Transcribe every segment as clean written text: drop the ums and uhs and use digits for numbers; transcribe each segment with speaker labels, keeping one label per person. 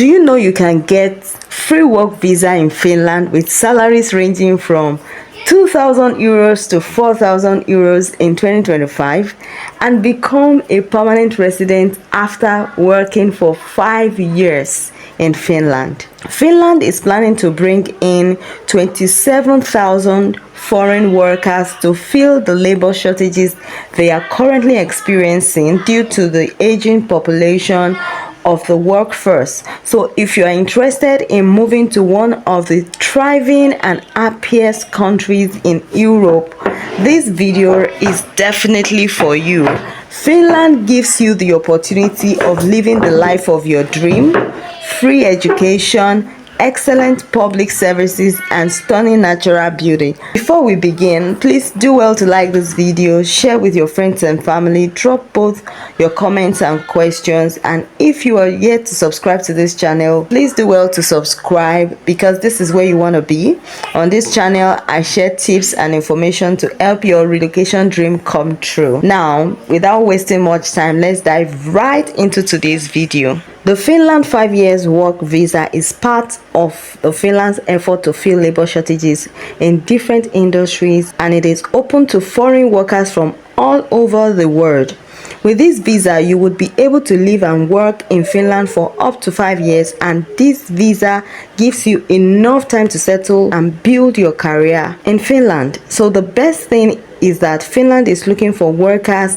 Speaker 1: Do you know you can get free work visa in Finland with salaries ranging from 2,000 euros to 4,000 euros in 2025 and become a permanent resident after working for 5 years in Finland? Finland is planning to bring in 27,000 foreign workers to fill the labor shortages they are currently experiencing due to the aging population of the workforce. So if you are interested in moving to one of the thriving and happiest countries in Europe, this video is definitely for you. Finland gives you the opportunity of living the life of your dream, free education, excellent public services, and stunning natural beauty. Before we begin, please do well to like this video, share with your friends and family, drop both your comments and questions, and if you are yet to subscribe to this channel, please do well to subscribe because this is where you want to be. On this channel, I share tips and information to help your relocation dream come true. Now, without wasting much time, let's dive right into today's video. The Finland 5 years work visa is part of the Finland's effort to fill labor shortages in different industries, and it is open to foreign workers from all over the world. With this visa, you would be able to live and work in Finland for up to 5 years, and this visa gives you enough time to settle and build your career in Finland. So the best thing is that Finland is looking for workers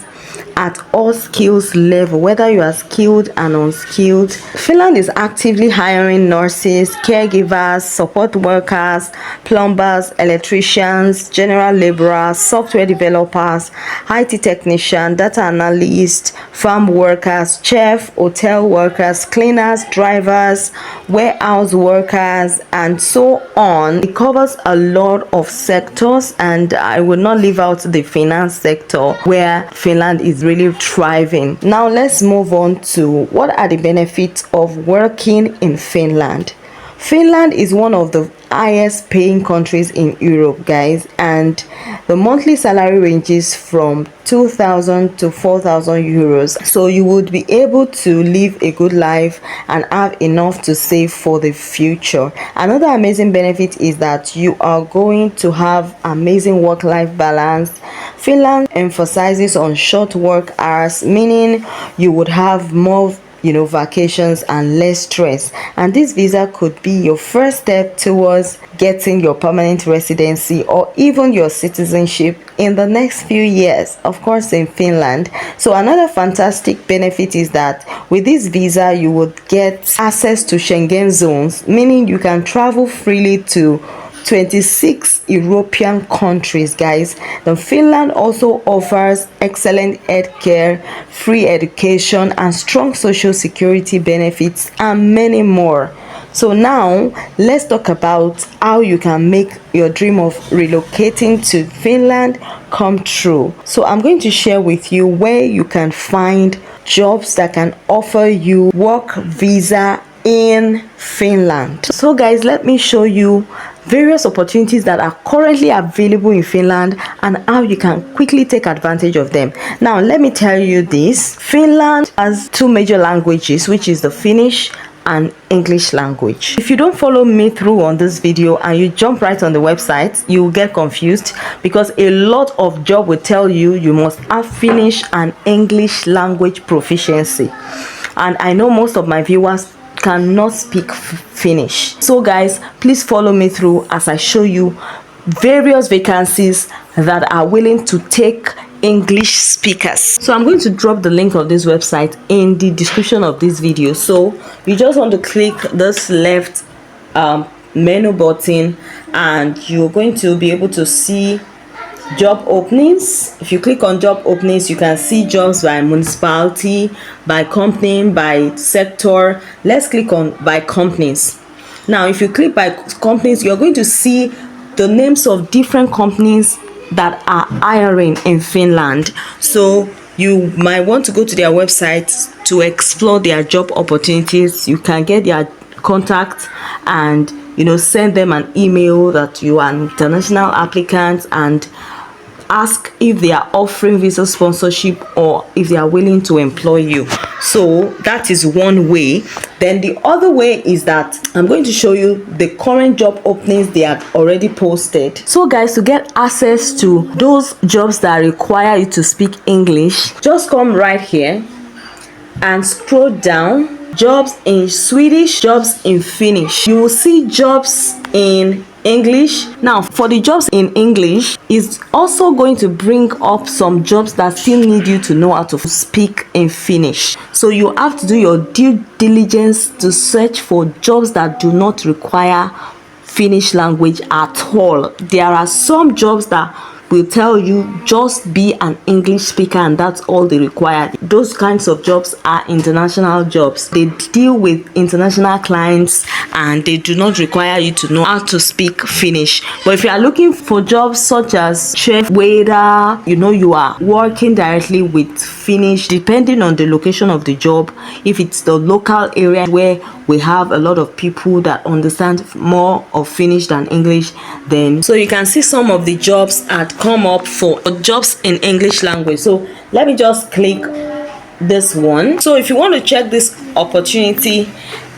Speaker 1: at all skills level, whether you are skilled and unskilled. Finland is actively hiring nurses, caregivers, support workers, plumbers, electricians, general laborers, software developers, IT technicians, data analysts, farm workers, chef, hotel workers, cleaners, drivers, warehouse workers, and so on. It covers a lot of sectors, and I will not leave out the finance sector where Finland is really thriving. Now let's move on to what are the benefits of working in Finland. Finland is one of the highest paying countries in Europe, guys, and the monthly salary ranges from 2,000 to 4,000 euros. So you would be able to live a good life and have enough to save for the future. Another amazing benefit is that you are going to have amazing work-life balance. Finland emphasizes on short work hours, meaning you would have more vacations and less stress, and this visa could be your first step towards getting your permanent residency or even your citizenship in the next few years, of course, in Finland. So another fantastic benefit is that with this visa you would get access to Schengen zones, meaning you can travel freely to 26 European countries, guys. Then Finland also offers excellent healthcare, free education, and strong social security benefits, and many more. So now let's talk about how you can make your dream of relocating to Finland come true. So I'm going to share with you where you can find jobs that can offer you work visa in Finland. So guys, let me show you various opportunities that are currently available in Finland and how you can quickly take advantage of them. Now let me tell you this: Finland has two major languages, which is the Finnish and English language. If you don't follow me through on this video and you jump right on the website, you will get confused because a lot of job will tell you you must have Finnish and English language proficiency, and I know most of my viewers cannot speak Finnish. So guys, please follow me through as I show you various vacancies that are willing to take English speakers. So I'm going to drop the link of this website in the description of this video. So you just want to click this left menu button and you're going to be able to see job openings. If you click on job openings, you can see jobs by municipality, by company, by sector. Let's click on by companies. Now if you click by companies, you're going to see the names of different companies that are hiring in Finland. So you might want to go to their website to explore their job opportunities. You can get their contact and send them an email that you are an international applicant and ask if they are offering visa sponsorship or if they are willing to employ you. So that is one way. Then the other way is that I'm going to show you the current job openings they have already posted. So guys, to get access to those jobs that require you to speak English, just come right here and scroll down. Jobs in Swedish, jobs in Finnish. You will see jobs in English. Now for the jobs in English, is also going to bring up some jobs that still need you to know how to speak in Finnish. So you have to do your due diligence to search for jobs that do not require Finnish language at all. There are some jobs that will tell you just be an English speaker and that's all they require. Those kinds of jobs are international jobs. They deal with international clients and they do not require you to know how to speak Finnish. But if you are looking for jobs such as chef, waiter, you are working directly with Finnish, depending on the location of the job. If it's the local area where we have a lot of people that understand more of Finnish than English, then so you can see some of the jobs that come up for jobs in English language. So let me just click this one. So if you want to check this opportunity,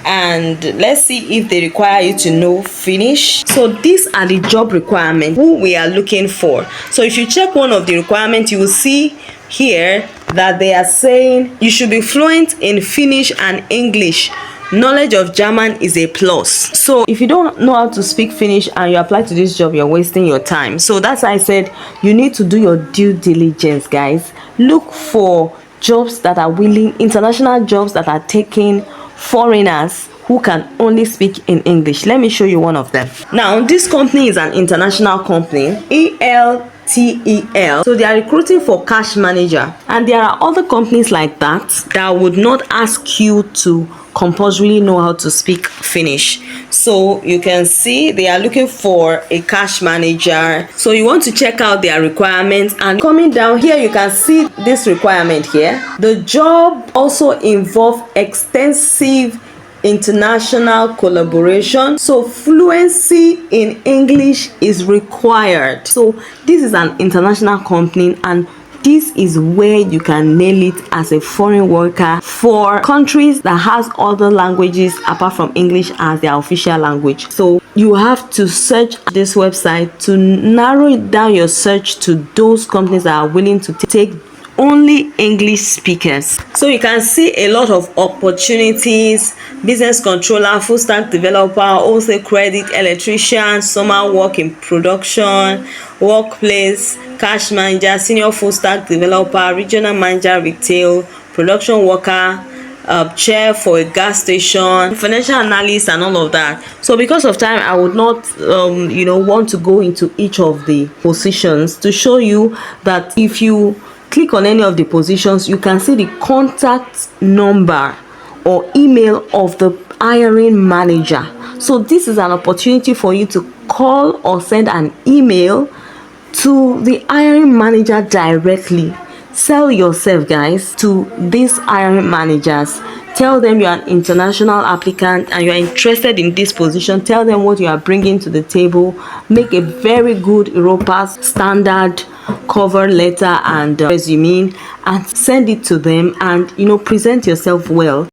Speaker 1: and let's see if they require you to know Finnish. So these are the job requirements who we are looking for. So if you check one of the requirements, you will see here that they are saying you should be fluent in Finnish and English. Knowledge of German is a plus. So if you don't know how to speak Finnish and you apply to this job, you're wasting your time. So that's why I said you need to do your due diligence, guys. Look for jobs that are willing, international jobs that are taking foreigners who can only speak in English. Let me show you one of them. Now, this company is an international company, ELTEL. So they are recruiting for cash manager, and there are other companies like that would not ask you to compulsorily know how to speak Finnish. So you can see they are looking for a cash manager. So you want to check out their requirements, and coming down here you can see this requirement here. The job also involves extensive international collaboration, so fluency in English is required. So this is an international company, and this is where you can nail it as a foreign worker for countries that has other languages apart from English as their official language. So you have to search this website to narrow down your search to those companies that are willing to take only English speakers. So you can see a lot of opportunities: business controller, full stack developer, also credit, electrician, summer work in production, workplace, cash manager, senior full stack developer, regional manager, retail, production worker, chair for a gas station, financial analyst, and all of that. So because of time, I would not want to go into each of the positions to show you that if you click on any of the positions, you can see the contact number or email of the hiring manager. So this is an opportunity for you to call or send an email to the hiring manager directly. Sell yourself, guys, to these hiring managers. Tell them you're an international applicant and you're interested in this position. Tell them what you are bringing to the table. Make a very good Europa standard cover letter and resume, and send it to them, and present yourself well.